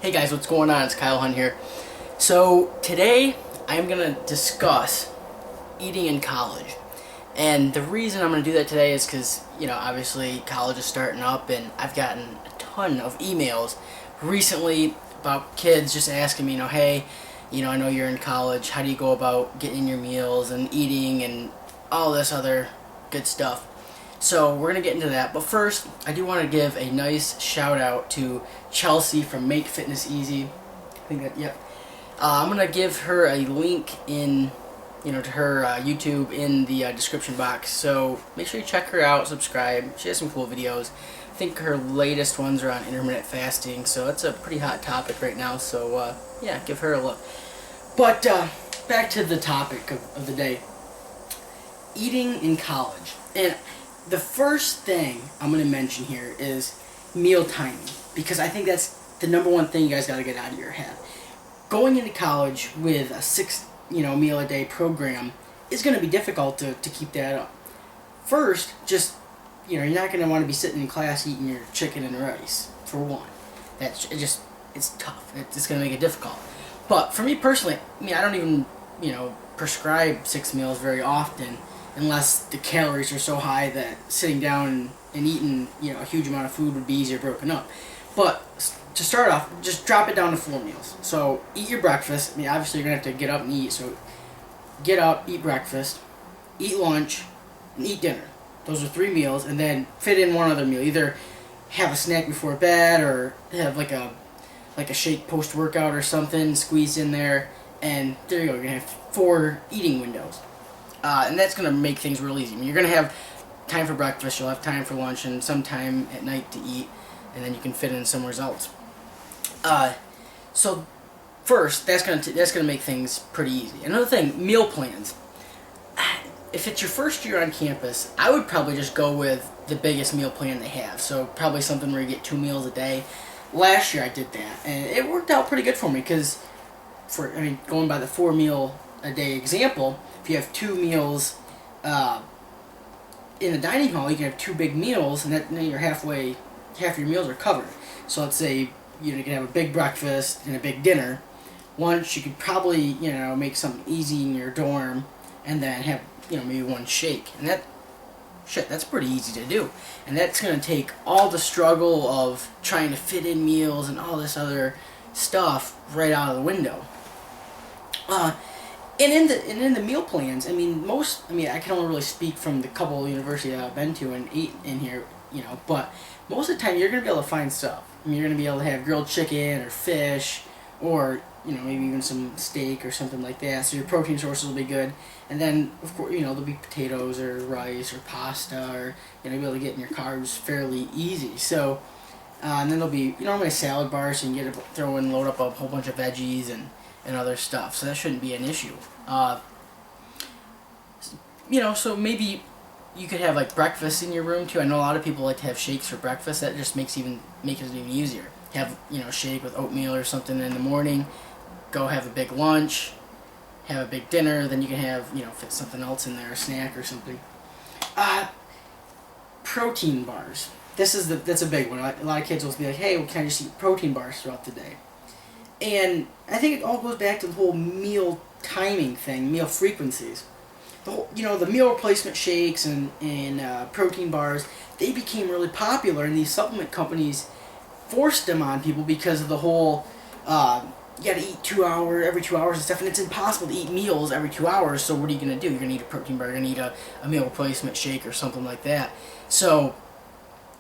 Hey guys, what's going on? It's Kyle Hunt here. So today I'm going to discuss eating in college. And the reason I'm going to do that today is because, obviously college is starting up and I've gotten a ton of emails recently about kids just asking me, hey, I know you're in college. How do you go about getting your meals and eating and all this other good stuff? So we're going to get into that. But first, I do want to give a nice shout out to Chelsea from Make Fitness Easy. I think that, yep. I'm going to give her a link in, to her YouTube in the description box. So make sure you check her out, subscribe. She has some cool videos. I think her latest ones are on intermittent fasting. So that's a pretty hot topic right now. So yeah, give her a look. But back to the topic of the day. Eating in college. And the first thing I'm going to mention here is meal timing, because I think that's the number one thing you guys got to get out of your head. Going into college with a 6 meal a day program is going to be difficult to keep that up. First, just you're not going to want to be sitting in class eating your chicken and rice for one. It's tough. It's going to make it difficult. But for me personally, I don't even prescribe 6 meals very often, unless the calories are so high that sitting down and eating a huge amount of food would be easier broken up. But to start off, just drop it down to 4 meals. So eat your breakfast. Obviously you're going to have to get up and eat. So get up, eat breakfast, eat lunch, and eat dinner. Those are 3 meals, and then fit in one other meal. Either have a snack before bed or have like a shake post-workout or something squeezed in there. And there you go. You're going to have 4 eating windows. And that's going to make things real easy. You're going to have time for breakfast, you'll have time for lunch, and some time at night to eat, and then you can fit in somewhere else. So first, that's going to make things pretty easy. Another thing, meal plans. If it's your first year on campus, I would probably just go with the biggest meal plan they have. So probably something where you get 2 meals a day. Last year I did that, and it worked out pretty good for me because, going by the 4 meal a day example, if you have 2 meals in the dining hall, you can have 2 big meals, and then you're half your meals are covered. So let's say you can have a big breakfast and a big dinner. Lunch, you could probably make something easy in your dorm, and then have maybe 1 shake, and that's pretty easy to do. And that's going to take all the struggle of trying to fit in meals and all this other stuff right out of the window. And in the meal plans, I can only really speak from the couple of universities that I've been to and eat in here, but most of the time you're going to be able to find stuff. You're going to be able to have grilled chicken or fish or, maybe even some steak or something like that, so your protein sources will be good. And then, of course, there'll be potatoes or rice or pasta, or, you'll be able to get in your carbs fairly easy. So, and then there'll be, normally a salad bar, so you can load up a whole bunch of veggies and other stuff, so that shouldn't be an issue. So maybe you could have breakfast in your room too. I know a lot of people like to have shakes for breakfast. That just makes it even easier. Have a shake with oatmeal or something in the morning. Go have a big lunch, have a big dinner. Then you can have fit something else in there, a snack or something. Protein bars. That's a big one. A lot of kids will be like, hey, can I just eat protein bars throughout the day? And I think it all goes back to the whole meal timing thing, meal frequencies. The meal replacement shakes and protein bars, they became really popular, and these supplement companies forced them on people because of the whole, you gotta eat every 2 hours and stuff, and it's impossible to eat meals every 2 hours, so what are you gonna do? You're gonna eat a protein bar, you're gonna eat a meal replacement shake or something like that. So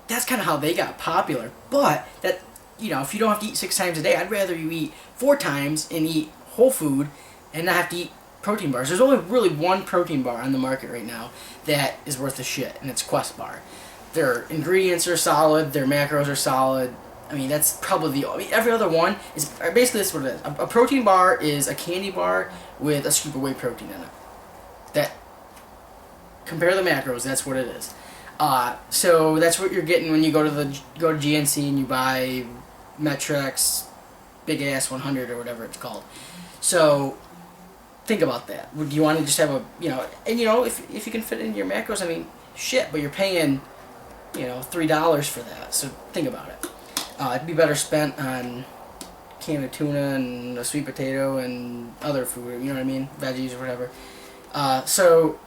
that's kind of how they got popular. But that, if you don't have to eat 6 times a day, I'd rather you eat 4 times and eat whole food and not have to eat protein bars. There's only really 1 protein bar on the market right now that is worth a shit, and it's Quest Bar. Their ingredients are solid, their macros are solid. That's probably every other one is basically that's what it is. A protein bar is a candy bar with a scoop of whey protein in it. Compare the macros, that's what it is. So that's what you're getting when you go to GNC and you buy Metrex Big Ass 100 or whatever it's called. So think about that. Would you want to just have if you can fit into your macros, shit, but you're paying $3 for that. So think about it. It'd be better spent on can of tuna and a sweet potato and other food, you know what I mean, veggies or whatever. So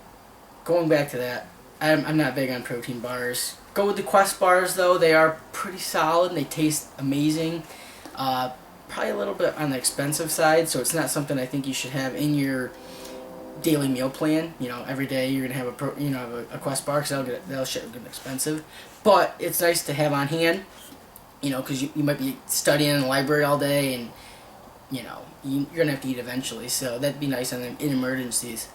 going back to that, I'm not big on protein bars. Go with the Quest bars though; they are pretty solid and they taste amazing. Probably a little bit on the expensive side, so it's not something I think you should have in your daily meal plan. You know, every day you're gonna have a Quest bar because that'll shit get expensive. But it's nice to have on hand. You know, because you might be studying in the library all day, and you know you're gonna have to eat eventually. So that'd be nice in emergencies.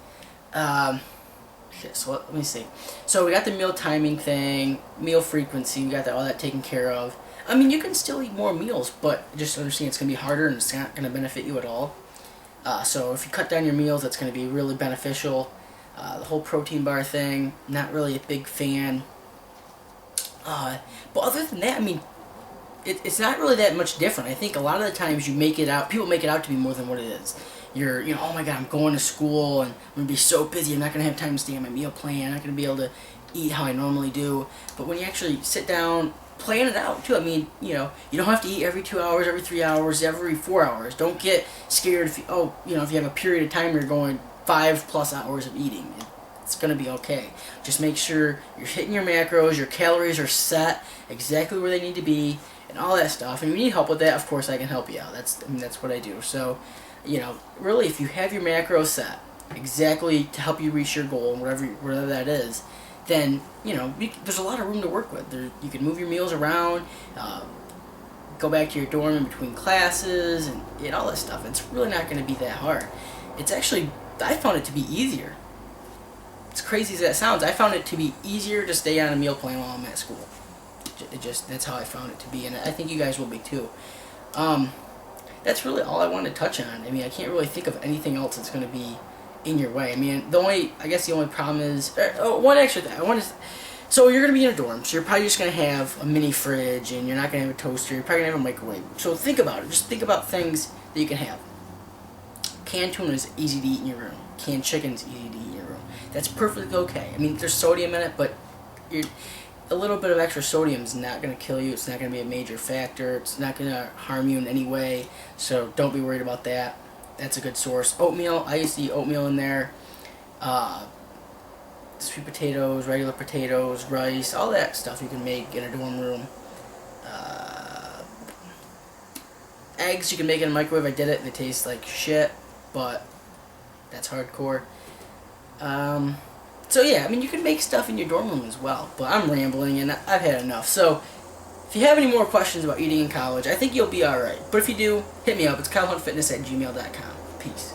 So let me see. So we got the meal timing thing, meal frequency. We got all that taken care of. I mean, you can still eat more meals, but just understand it's gonna be harder and it's not gonna benefit you at all. So if you cut down your meals, that's gonna be really beneficial. The whole protein bar thing, not really a big fan. But other than that, I mean, it's not really that much different. I think a lot of the times people make it out to be more than what it is. Oh my God, I'm going to school and I'm going to be so busy, I'm not going to have time to stay on my meal plan, I'm not going to be able to eat how I normally do. But when you actually sit down, plan it out too. I mean, you don't have to eat every 2 hours, every 3 hours, every 4 hours. Don't get scared if you have a period of time where you're going 5+ hours of eating. It's going to be okay. Just make sure you're hitting your macros, your calories are set exactly where they need to be, and all that stuff. And if you need help with that, of course I can help you out. That's what I do. So, really, if you have your macros set exactly to help you reach your goal, whatever that is, then there's a lot of room to work with. You can move your meals around, go back to your dorm in between classes, and all that stuff. It's really not going to be that hard. It's actually, I found it to be easier. As crazy as that sounds, I found it to be easier to stay on a meal plan while I'm at school. That's how I found it to be, and I think you guys will be too. That's really all I want to touch on. I mean, I can't really think of anything else that's going to be in your way. I mean, the only problem is, one extra thing. So you're going to be in a dorm, so you're probably just going to have a mini fridge, and you're not going to have a toaster. You're probably going to have a microwave. So think about it. Just think about things that you can have. Canned tuna is easy to eat in your room. Canned chicken is easy to eat in your room. That's perfectly okay. I mean, there's sodium in it, but a little bit of extra sodium is not going to kill you. It's not going to be a major factor. It's not going to harm you in any way. So don't be worried about that. That's a good source. Oatmeal. I used to eat oatmeal in there. Sweet potatoes, regular potatoes, rice, all that stuff you can make in a dorm room. Eggs you can make in a microwave. I did it. They taste like shit, but that's hardcore. So yeah, I mean, you can make stuff in your dorm room as well, but I'm rambling and I've had enough. So if you have any more questions about eating in college, I think you'll be alright. But if you do, hit me up. It's KyleHuntFitness@gmail.com. Peace.